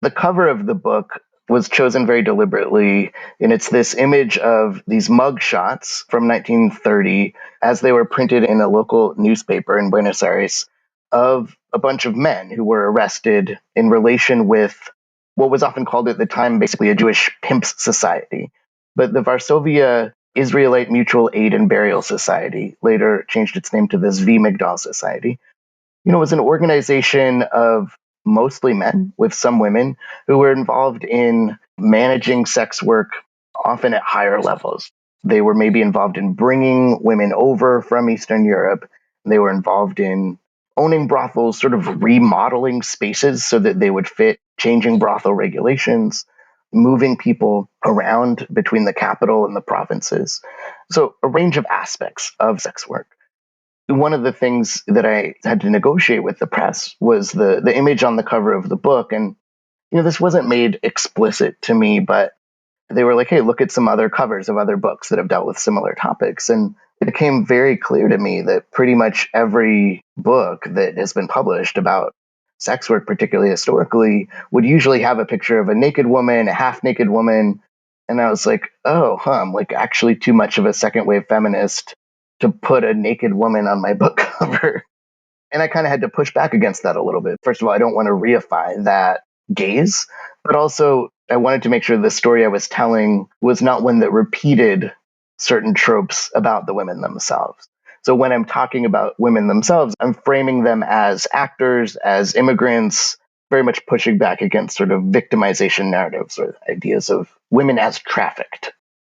The cover of the book was chosen very deliberately, and it's this image of these mug shots from 1930 as they were printed in a local newspaper in Buenos Aires of a bunch of men who were arrested in relation with what was often called at the time basically a Jewish pimps society. But the Varsovia Israelite Mutual Aid and Burial Society later changed its name to the Zvi Migdal Society. Was an organization of mostly men with some women who were involved in managing sex work, often at higher levels. They were maybe involved in bringing women over from Eastern Europe. They were involved in owning brothels, sort of remodeling spaces so that they would fit changing brothel regulations, moving people around between the capital and the provinces. So, a range of aspects of sex work. One of the things that I had to negotiate with the press was the image on the cover of the book. And, this wasn't made explicit to me, but they were like, hey, look at some other covers of other books that have dealt with similar topics. And it became very clear to me that pretty much every book that has been published about sex work, particularly historically, would usually have a picture of a naked woman, a half naked woman. And I was like, oh, I'm like actually too much of a second wave feminist to put a naked woman on my book cover. And I kind of had to push back against that a little bit. First of all, I don't want to reify that gaze, but also I wanted to make sure the story I was telling was not one that repeated certain tropes about the women themselves. So when I'm talking about women themselves, I'm framing them as actors, as immigrants, very much pushing back against sort of victimization narratives or ideas of women as trafficked